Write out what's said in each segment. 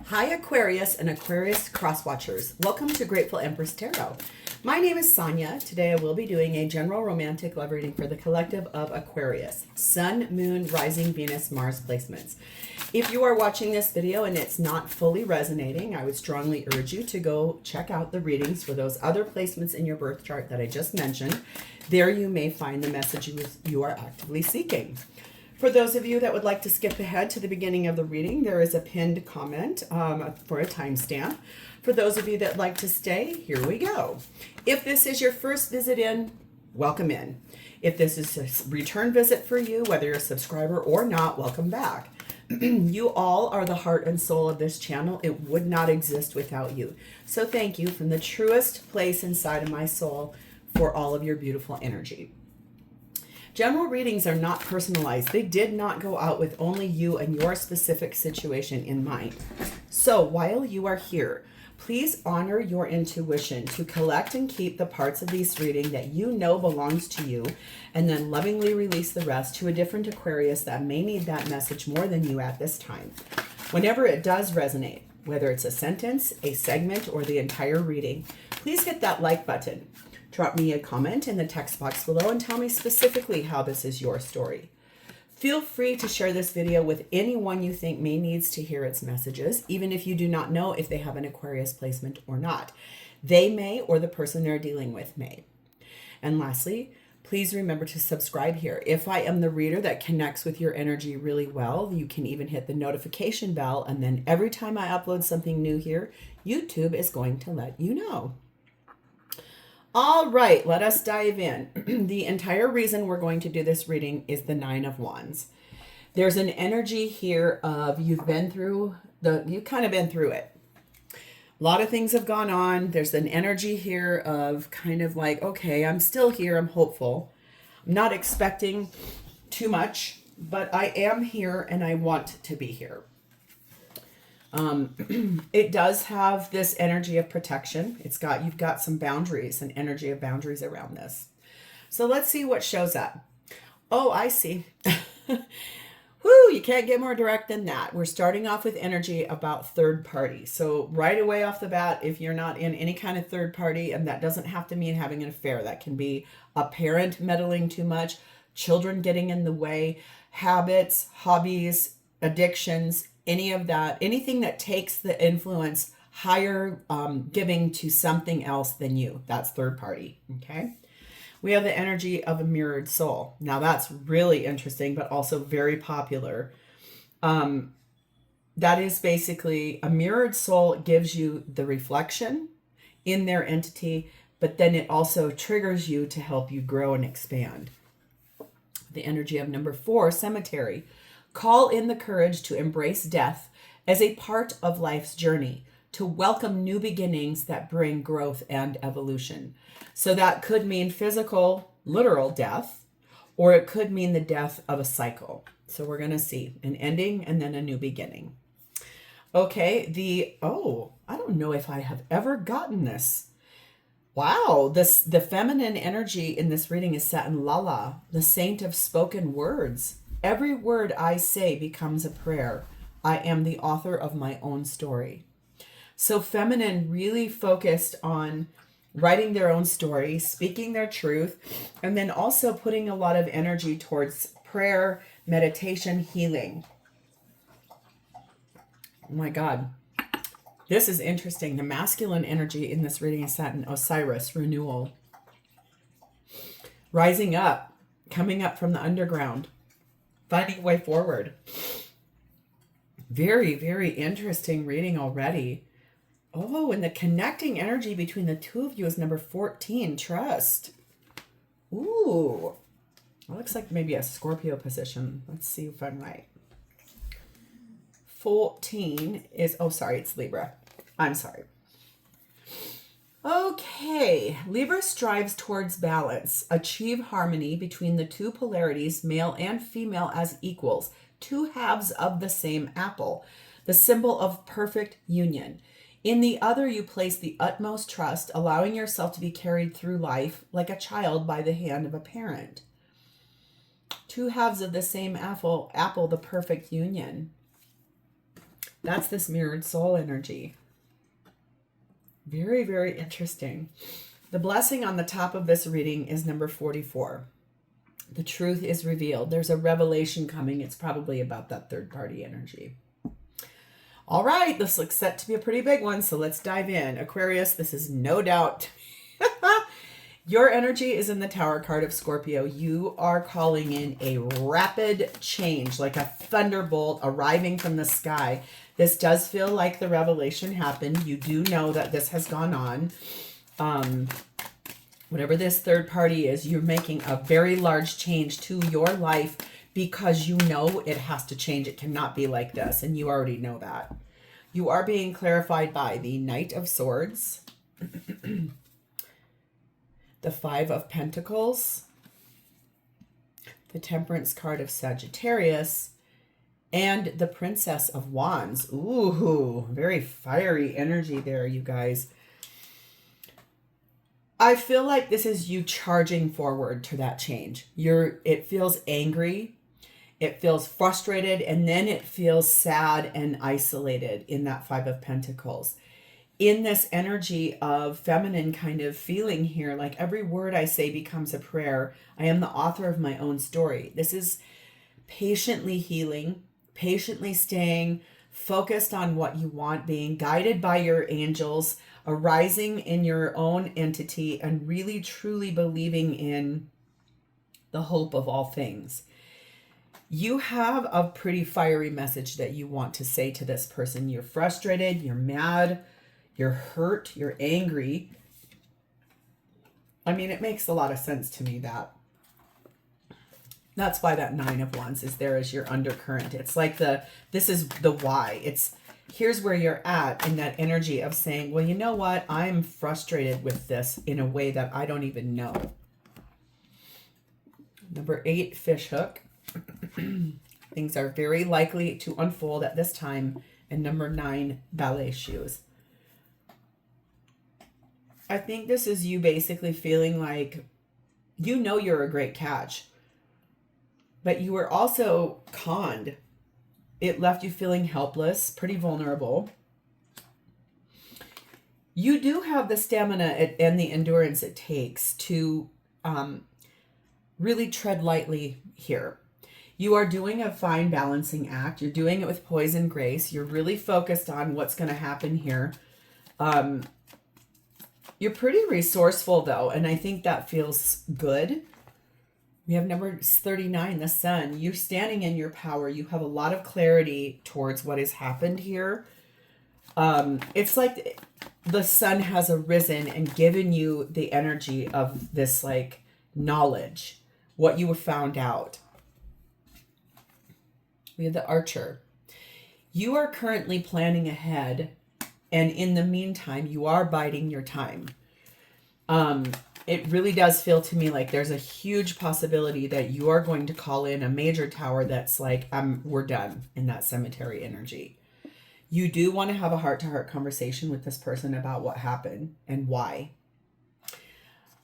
Hi Aquarius and Aquarius cross-watchers. Welcome to Grateful Empress Tarot. My name is Sonia. Today I will be doing a general romantic love reading for the collective of Aquarius. Sun, Moon, Rising, Venus, Mars placements. If you are watching this video and it's not fully resonating, I would strongly urge you to go check out the readings for those other placements in your birth chart that I just mentioned. There you may find the message you are actively seeking. For those of you that would like to skip ahead to the beginning of the reading, there is a pinned comment for a timestamp. For those of you that like to stay, here we go. If this is your first visit in, welcome in. If this is a return visit for you, whether you're a subscriber or not, welcome back. You all are the heart and soul of this channel. It would not exist without you. So thank you from the truest place inside of my soul for all of your beautiful energy. General readings are not personalized. They did not go out with only you and your specific situation in mind. So while you are here, please honor your intuition to collect and keep the parts of this reading that you know belongs to you, and then lovingly release the rest to a different Aquarius that may need that message more than you at this time. Whenever it does resonate, whether it's a sentence, a segment, or the entire reading, please hit that like button. Drop me a comment in the text box below and tell me specifically how this is your story. Feel free to share this video with anyone you think may needs to hear its messages, even if you do not know if they have an Aquarius placement or not. They may, or the person they're dealing with may. And lastly, please remember to subscribe here. If I am the reader that connects with your energy really well, you can even hit the notification bell, and then every time I upload something new here, YouTube is going to let you know. All right, let us dive in. The entire reason we're going to do this reading is the Nine of Wands. There's an energy here of you've kind of been through it. A lot of things have gone on. There's an energy here of kind of like, okay, I'm still here. I'm hopeful. I'm not expecting too much, but I am here and I want to be here. It does have this energy of protection. You've got some boundaries, an energy of boundaries around this. So let's see what shows up. Oh, I see. Whoo, you can't get more direct than that. We're starting off with energy about third party. So right away off the bat, if you're not in any kind of third party, and that doesn't have to mean having an affair, that can be a parent meddling too much, children getting in the way, habits, hobbies, addictions, any of that, anything that takes the influence higher, giving to something else than you. That's third party. Okay. We have the energy of a mirrored soul. Now that's really interesting, but also very popular. That is basically a mirrored soul gives you the reflection in their entity, but then it also triggers you to help you grow and expand. The energy of number 4, cemetery. Call in the courage to embrace death as a part of life's journey, to welcome new beginnings that bring growth and evolution. So that could mean physical, literal death, or it could mean the death of a cycle. So we're going to see an ending and then a new beginning. Okay, I don't know if I have ever gotten this. Wow, the feminine energy in this reading is set in Lala, the saint of spoken words. Every word I say becomes a prayer. I am the author of my own story. So feminine really focused on writing their own story, speaking their truth, and then also putting a lot of energy towards prayer, meditation, healing. Oh my God. This is interesting. The masculine energy in this reading is set in Osiris, renewal. Rising up, coming up from the underground. Finding a way forward. Very, very interesting reading already. Oh, and the connecting energy between the two of you is number 14, trust. Ooh, that looks like maybe a Scorpio position. Let's see if I'm right. 14 is, it's Libra. I'm sorry. Okay, Libra strives towards balance, achieve harmony between the two polarities, male and female, as equals, two halves of the same apple, the symbol of perfect union. In the other, you place the utmost trust, allowing yourself to be carried through life like a child by the hand of a parent. Two halves of the same apple, the perfect union. That's this mirrored soul energy. Very, very interesting. The blessing on the top of this reading is number 44. The truth is revealed. There's a revelation coming. It's probably about that third party energy. All right, this looks set to be a pretty big one, so let's dive in. Aquarius, this is no doubt. Your energy is in the Tower card of Scorpio. You are calling in a rapid change, like a thunderbolt arriving from the sky. This does feel like the revelation happened. You do know that this has gone on. Whatever this third party is, you're making a very large change to your life because you know it has to change. It cannot be like this, and you already know that. You are being clarified by the Knight of Swords, the Five of Pentacles, the Temperance card of Sagittarius, and the Princess of Wands. Ooh, very fiery energy there, you guys. I feel like this is you charging forward to that change. It feels angry, it feels frustrated, and then it feels sad and isolated in that Five of Pentacles. In this energy of feminine kind of feeling here, like every word I say becomes a prayer. I am the author of my own story. This is patiently healing, patiently staying focused on what you want, being guided by your angels, arising in your own entity, and really truly believing in the hope of all things. You have a pretty fiery message that you want to say to this person. You're frustrated, you're mad, you're hurt, you're angry. I mean, it makes a lot of sense to me that. That's why that Nine of Wands is there as your undercurrent. It's like this is the why. Here's where you're at in that energy of saying, well, you know what? I'm frustrated with this in a way that I don't even know. Number 8, fish hook. Things are very likely to unfold at this time. And number 9, ballet shoes. I think this is you basically feeling like, you know, you're a great catch, but you were also conned. It left you feeling helpless, pretty vulnerable. You do have the stamina and the endurance it takes to really tread lightly here. You are doing a fine balancing act. You're doing it with poise and grace. You're really focused on what's going to happen here. You're pretty resourceful, though, and I think that feels good. We have number 39, the Sun. You're standing in your power. You have a lot of clarity towards what has happened here. It's like the sun has arisen and given you the energy of this, like, knowledge, what you have found out. We have the Archer. You are currently planning ahead, and in the meantime, you are biding your time. It really does feel to me like there's a huge possibility that you are going to call in a major tower that's like, we're done, in that cemetery energy. You do want to have a heart-to-heart conversation with this person about what happened and why.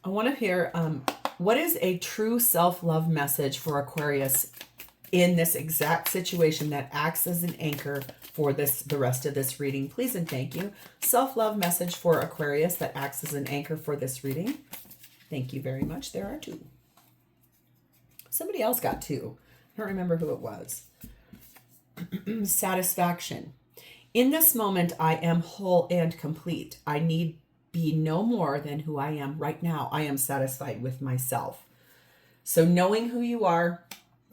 I want to hear, what is a true self-love message for Aquarius in this exact situation that acts as an anchor for the rest of this reading? Please and thank you. Self-love message for Aquarius that acts as an anchor for this reading. Thank you very much. There are 2. Somebody else got 2. I don't remember who it was. Satisfaction. In this moment, I am whole and complete. I need be no more than who I am right now. I am satisfied with myself. So knowing who you are,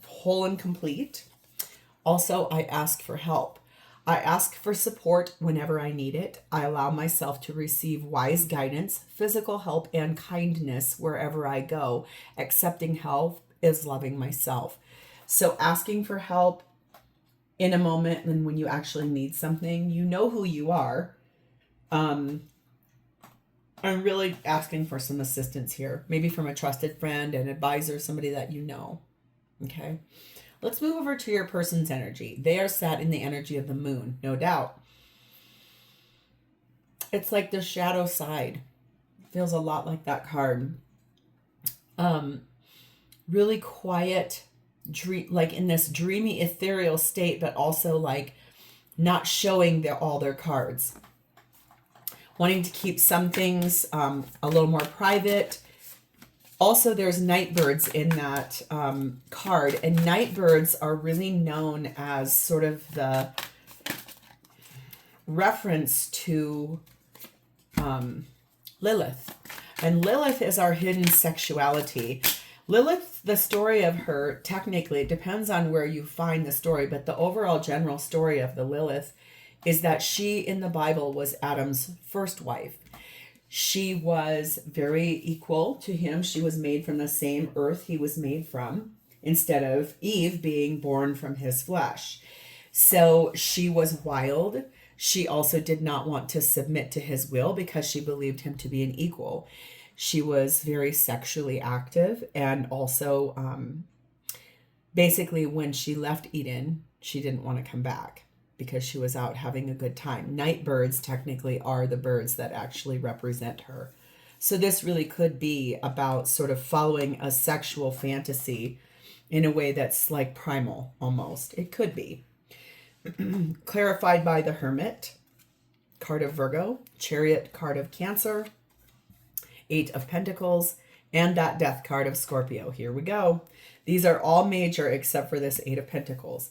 whole and complete. Also, I ask for help. I ask for support whenever I need it. I allow myself to receive wise guidance, physical help, and kindness wherever I go. Accepting help is loving myself. So asking for help in a moment when you actually need something, you know who you are. I'm really asking for some assistance here, maybe from a trusted friend, an advisor, somebody that you know. Okay. Let's move over to your person's energy. They are sat in the energy of the moon, no doubt. It's like the shadow side. Feels a lot like that card. Really quiet, like in this dreamy, ethereal state, but also like not showing all their cards, wanting to keep some things a little more private. Also, there's nightbirds in that card, and nightbirds are really known as sort of the reference to Lilith. And Lilith is our hidden sexuality. Lilith, the story of her, technically, it depends on where you find the story, but the overall general story of the Lilith is that she, in the Bible, was Adam's first wife. She was very equal to him. She was made from the same earth he was made from, instead of Eve being born from his flesh. So she was wild. She also did not want to submit to his will because she believed him to be an equal. She was very sexually active, and also basically when she left Eden, she didn't want to come back because she was out having a good time. Night birds technically are the birds that actually represent her. So this really could be about sort of following a sexual fantasy in a way that's like primal almost. It could be. Clarified by the Hermit, card of Virgo, Chariot, card of Cancer, 8 of Pentacles, and that Death card of Scorpio. Here we go. These are all major except for this 8 of Pentacles.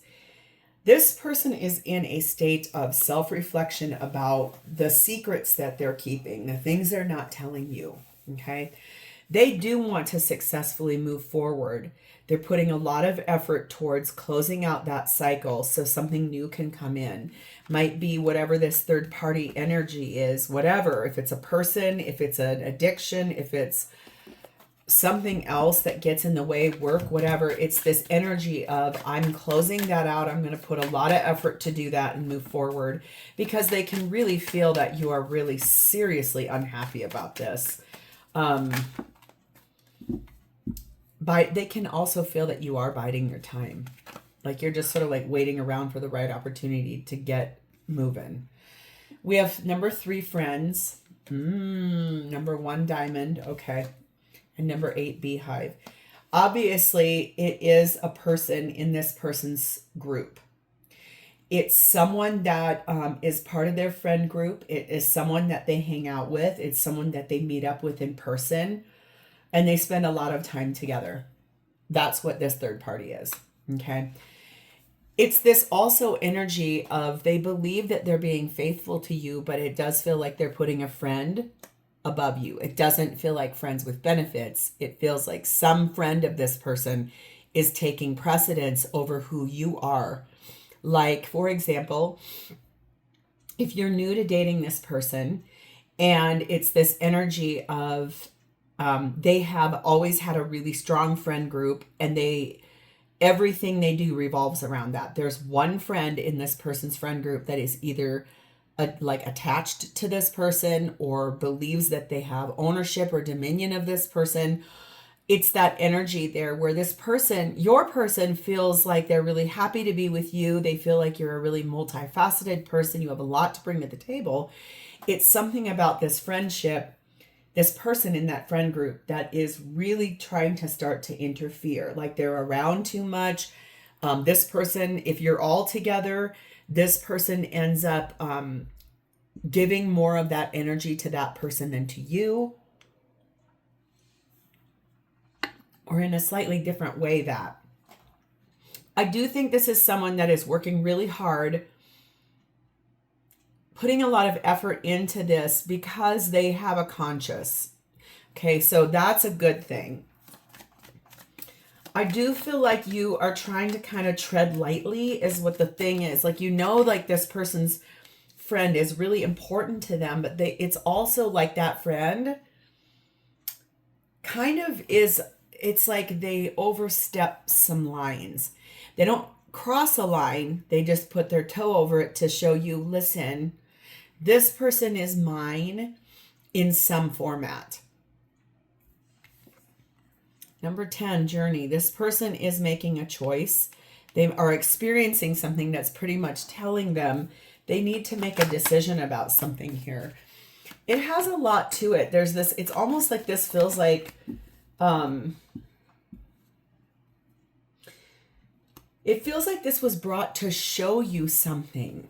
This person is in a state of self-reflection about the secrets that they're keeping, the things they're not telling you, okay? They do want to successfully move forward. They're putting a lot of effort towards closing out that cycle so something new can come in. Might be whatever this third-party energy is, whatever. If it's a person, if it's an addiction, if it's something else that gets in the way, work, whatever. It's this energy of, I'm closing that out. I'm going to put a lot of effort to do that and move forward, because they can really feel that you are really seriously unhappy about this. They can also feel that you are biding your time. Like you're just sort of like waiting around for the right opportunity to get moving. We have number 3, friends. Number 1, diamond. Okay. And number 8, beehive. Obviously, it is a person in this person's group. It's someone that is part of their friend group. It is someone that they hang out with. It's someone that they meet up with in person. And they spend a lot of time together. That's what this third party is. Okay. It's this also energy of they believe that they're being faithful to you, but it does feel like they're putting a friend above you. It doesn't feel like friends with benefits. It feels like some friend of this person is taking precedence over who you are. Like, for example, if you're new to dating this person and it's this energy of they have always had a really strong friend group, and everything they do revolves around that. There's one friend in this person's friend group that is either like attached to this person or believes that they have ownership or dominion of this person. It's that energy there where this person, your person, feels like they're really happy to be with you. They feel like you're a really multifaceted person. You have a lot to bring to the table. It's something about this friendship, this person in that friend group that is really trying to start to interfere. Like they're around too much. This person, if you're all together, this person ends up giving more of that energy to that person than to you. Or in a slightly different way that. I do think this is someone that is working really hard, putting a lot of effort into this because they have a conscience. Okay, so that's a good thing. I do feel like you are trying to kind of tread lightly is what the thing is. Like, you know, like this person's friend is really important to them, but it's also like that friend kind of is, it's like they overstep some lines. They don't cross a line. They just put their toe over it to show you, listen, this person is mine in some format. Number 10, journey. This person is making a choice. They are experiencing something that's pretty much telling them they need to make a decision about something here. It has a lot to it. There's this, it's almost like this feels like, it feels like this was brought to show you something.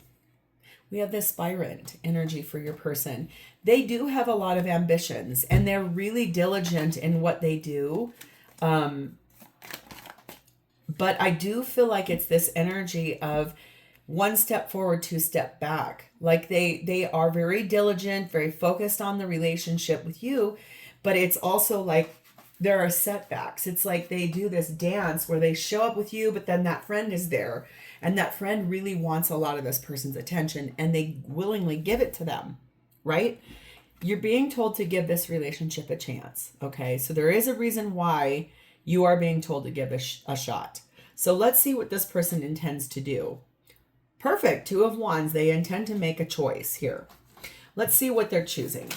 We have this spirant energy for your person. They do have a lot of ambitions and they're really diligent in what they do. But I do feel like it's this energy of one step forward, two step back. Like they are very diligent, very focused on the relationship with you, but it's also like there are setbacks. It's like they do this dance where they show up with you, but then that friend is there and that friend really wants a lot of this person's attention and they willingly give it to them, right? You're being told to give this relationship a chance, okay? So there is a reason why you are being told to give a shot. So let's see what this person intends to do. Perfect. Two of Wands. They intend to make a choice here. Let's see what they're choosing.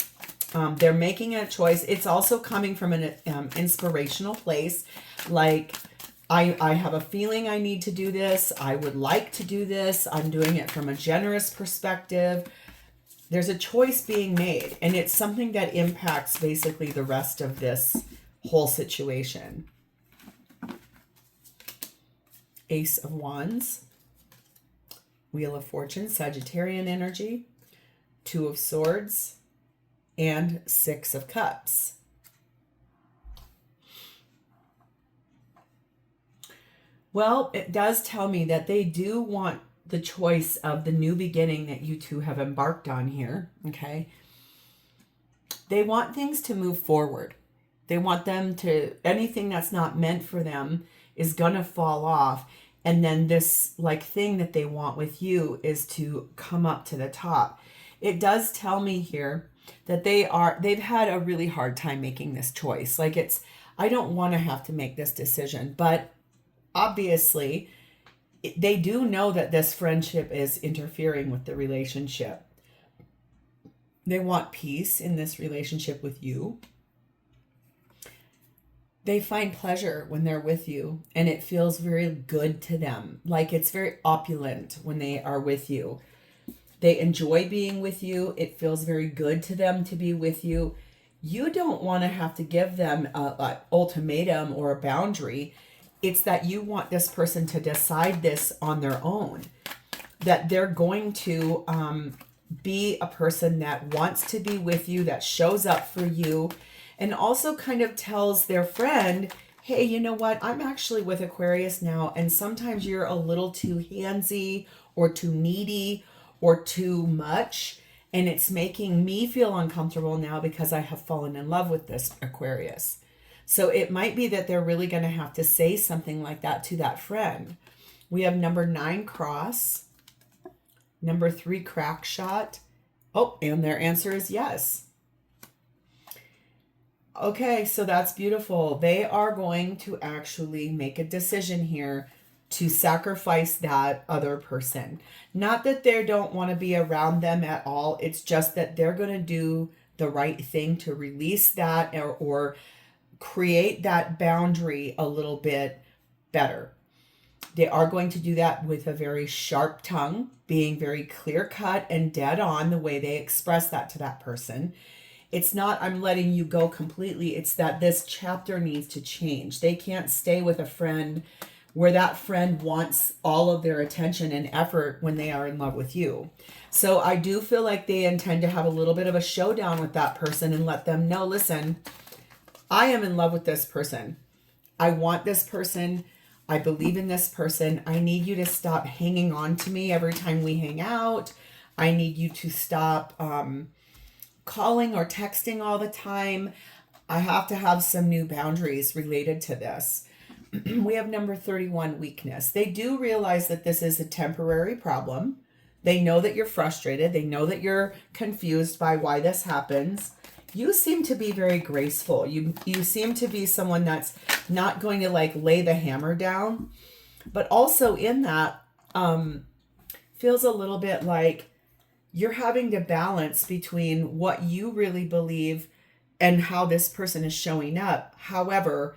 They're making a choice. It's also coming from an inspirational place. Like, I have a feeling I need to do this. I would like to do this. I'm doing it from a generous perspective. There's a choice being made. And it's something that impacts basically the rest of this whole situation. Ace of Wands. Wheel of Fortune, Sagittarian energy. Two of Swords. And Six of Cups. Well, it does tell me that they do want the choice of the new beginning that you two have embarked on here, okay? They want things to move forward. They want them to, anything that's not meant for them is gonna fall off. And then this like thing that they want with you is to come up to the top. It does tell me here that they've had a really hard time making this choice. Like I don't want to have to make this decision, but obviously they do know that this friendship is interfering with the relationship. They want peace in this relationship with you. They find pleasure when they're with you and it feels very good to them. Like it's very opulent when they are with you. They enjoy being with you. It feels very good to them to be with you. You don't want to have to give them an ultimatum or a boundary. It's that you want this person to decide this on their own. That they're going to be a person that wants to be with you, that shows up for you, and also kind of tells their friend, hey, you know what? I'm actually with Aquarius now, and sometimes you're a little too handsy or too needy or too much, and it's making me feel uncomfortable now because I have fallen in love with this Aquarius. So it might be that they're really going to have to say something like that to that friend. We have number 9 cross, number 3 crack shot. Oh, and their answer is yes. Okay, so that's beautiful. They are going to actually make a decision here to sacrifice that other person. Not that they don't want to be around them at all. It's just that they're going to do the right thing to release that or create that boundary a little bit better. They are going to do that with a very sharp tongue, being very clear cut and dead on the way they express that to that person. It's not, I'm letting you go completely. It's that this chapter needs to change. They can't stay with a friend where that friend wants all of their attention and effort when they are in love with you. So I do feel like they intend to have a little bit of a showdown with that person and let them know, listen, I am in love with this person. I want this person. I believe in this person. I need you to stop hanging on to me every time we hang out. I need you to stop calling or texting all the time. I have to have some new boundaries related to this. We have number 31, weakness. They do realize that this is a temporary problem. They know that you're frustrated. They know that you're confused by why this happens. You seem to be very graceful. You seem to be someone that's not going to like lay the hammer down, but also in that feels a little bit like you're having to balance between what you really believe and how this person is showing up. However,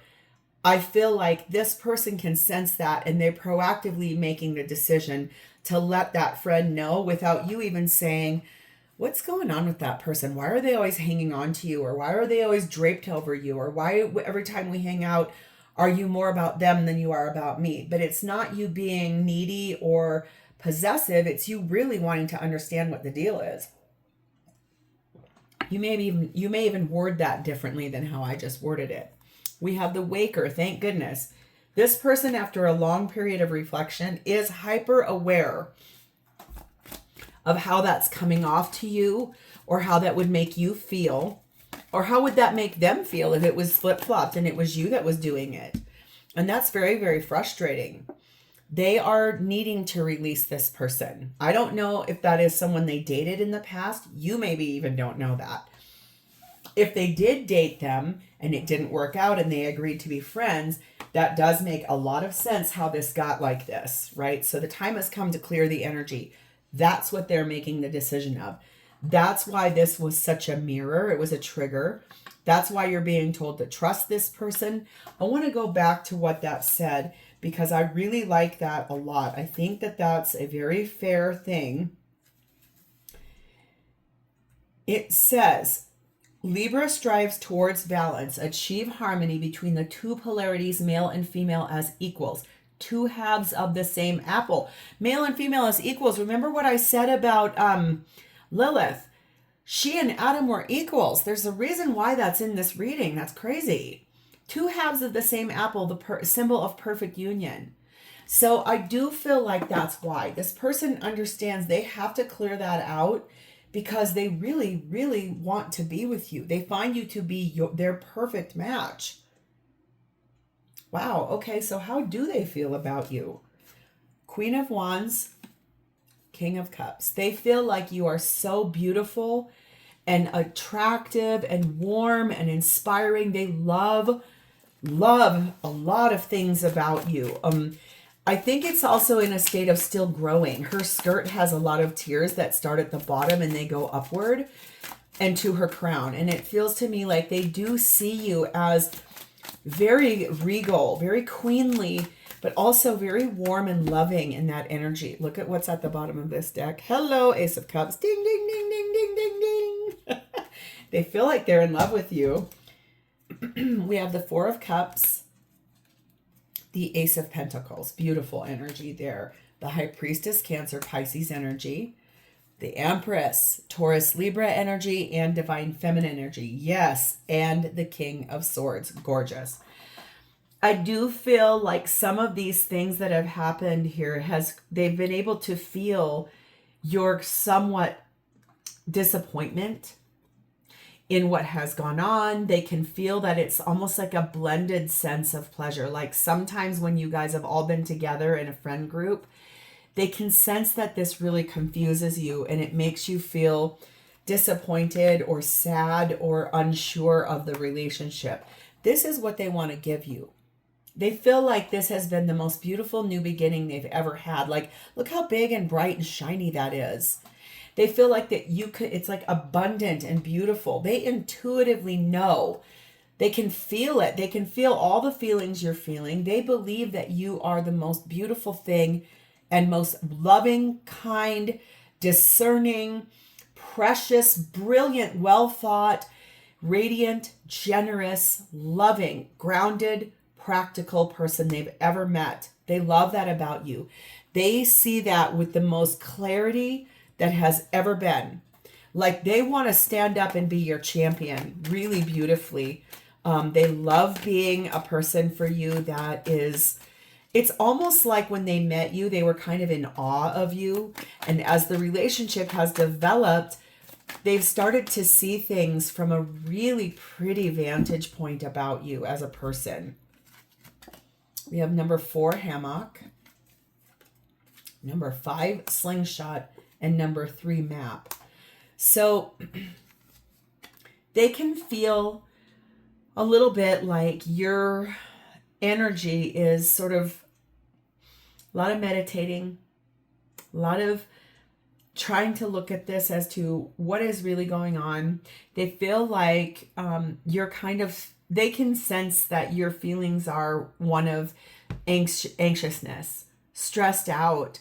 I feel like this person can sense that and they're proactively making the decision to let that friend know without you even saying, what's going on with that person? Why are they always hanging on to you? Or why are they always draped over you? Or why every time we hang out, are you more about them than you are about me? But it's not you being needy or possessive. It's you really wanting to understand what the deal is. You may even word that differently than how I just worded it. We have the waker, thank goodness. This person, after a long period of reflection, is hyper aware of how that's coming off to you, or how that would make you feel, or how would that make them feel if it was flip-flopped and it was you that was doing it. And that's very, very frustrating. They are needing to release this person. I don't know if that is someone they dated in the past. You maybe even don't know that. If they did date them and it didn't work out and they agreed to be friends, that does make a lot of sense how this got like this, right? So the time has come to clear the energy. That's what they're making the decision of. That's why this was such a mirror. It was a trigger. That's why you're being told to trust this person. I want to go back to what that said, because I really like that a lot. I think that that's a very fair thing. It says, Libra strives towards balance, achieve harmony between the two polarities, male and female, as equals. Two halves of the same apple. Male and female as equals. Remember what I said about Lilith? She and Adam were equals. There's a reason why that's in this reading. That's crazy. Two halves of the same apple, the symbol of perfect union. So I do feel like that's why. This person understands they have to clear that out, because they really, really want to be with you. They find you to be their perfect match. Wow. Okay, so how do they feel about you? Queen of Wands, King of Cups. They feel like you are so beautiful and attractive and warm and inspiring. They love a lot of things about you. I think it's also in a state of still growing. Her skirt has a lot of tiers that start at the bottom and they go upward and to her crown. And it feels to me like they do see you as very regal, very queenly, but also very warm and loving in that energy. Look at what's at the bottom of this deck. Hello, Ace of Cups. Ding, ding, ding, ding, ding, ding, ding. They feel like they're in love with you. We have the Four of Cups, the Ace of Pentacles. Beautiful energy there. The High Priestess, Cancer, Pisces energy. The Empress, Taurus, Libra energy, and Divine Feminine energy. Yes, and the King of Swords. Gorgeous. I do feel like some of these things that have happened here, they've been able to feel your somewhat disappointment in what has gone on. They can feel that it's almost like a blended sense of pleasure. Like sometimes when you guys have all been together in a friend group, they can sense that this really confuses you and it makes you feel disappointed or sad or unsure of the relationship. This is what they want to give you. They feel like this has been the most beautiful new beginning they've ever had. Like, look how big and bright and shiny that is. They feel like that it's like abundant and beautiful. They intuitively know. They can feel it. They can feel all the feelings you're feeling. They believe that you are the most beautiful thing and most loving, kind, discerning, precious, brilliant, well thought, radiant, generous, loving, grounded, practical person they've ever met. They love that about you. They see that with the most clarity that has ever been. Like they want to stand up and be your champion really beautifully. They love being a person for you that is, it's almost like when they met you, they were kind of in awe of you. And as the relationship has developed, they've started to see things from a really pretty vantage point about you as a person. We have number 4, hammock, number 5, slingshot, and number 3, map. So they can feel a little bit like your energy is sort of a lot of meditating, a lot of trying to look at this as to what is really going on. They feel like they can sense that your feelings are one of anxiousness, stressed out,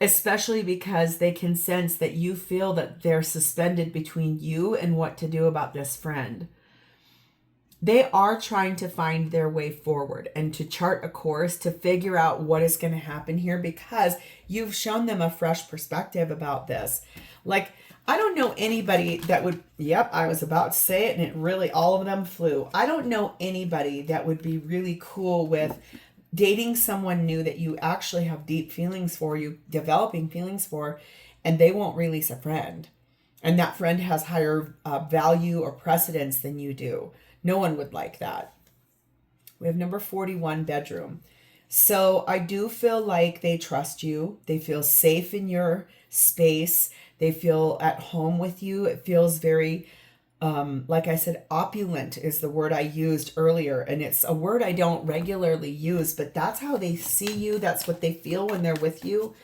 especially because they can sense that you feel that they're suspended between you and what to do about this friend. they are trying to find their way forward and to chart a course to figure out what is going to happen here, because you've shown them a fresh perspective about this. Like, I don't know anybody that would, yep, I was about to say it and it really, all of them flew. I don't know anybody that would be really cool with dating someone new that you actually have deep feelings for, you developing feelings for, and they won't release a friend. And that friend has higher value or precedence than you do. No one would like that. We have number 41, bedroom. So I do feel like they trust you. They feel safe in your space. They feel at home with you. It feels very, like I said, opulent is the word I used earlier. And it's a word I don't regularly use, but that's how they see you. That's what they feel when they're with you.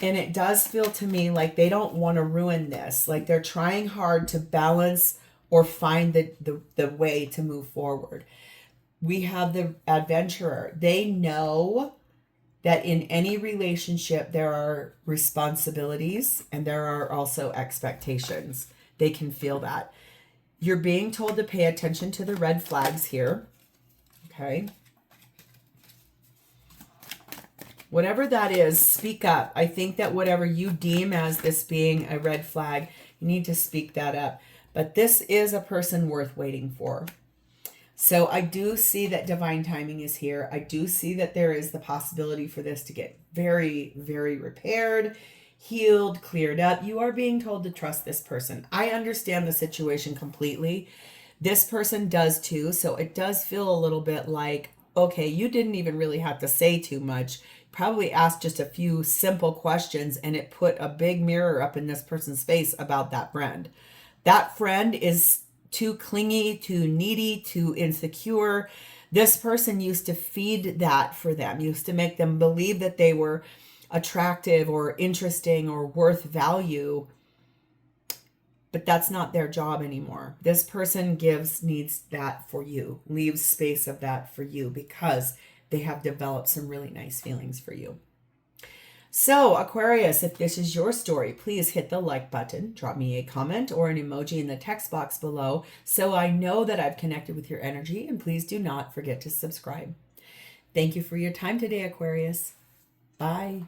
And it does feel to me like they don't want to ruin this. Like they're trying hard to balance or find the way to move forward. We have the adventurer. They know that in any relationship, there are responsibilities and there are also expectations. They can feel that. You're being told to pay attention to the red flags here. Okay. Whatever that is, speak up. I think that whatever you deem as this being a red flag, you need to speak that up. But this is a person worth waiting for. So I do see that divine timing is here. I do see that there is the possibility for this to get very, very repaired, healed, cleared up. You are being told to trust this person. I understand the situation completely. This person does too. So it does feel a little bit like, okay, you didn't even really have to say too much. Probably asked just a few simple questions and it put a big mirror up in this person's face about that friend. That friend is too clingy, too needy, too insecure. This person used to feed that for them, used to make them believe that they were attractive or interesting or worth value. But that's not their job anymore. This person needs that for you, leaves space of that for you because they have developed some really nice feelings for you. So Aquarius, if this is your story, please hit the like button, drop me a comment or an emoji in the text box below so I know that I've connected with your energy, and please do not forget to subscribe. Thank you for your time today, Aquarius. Bye.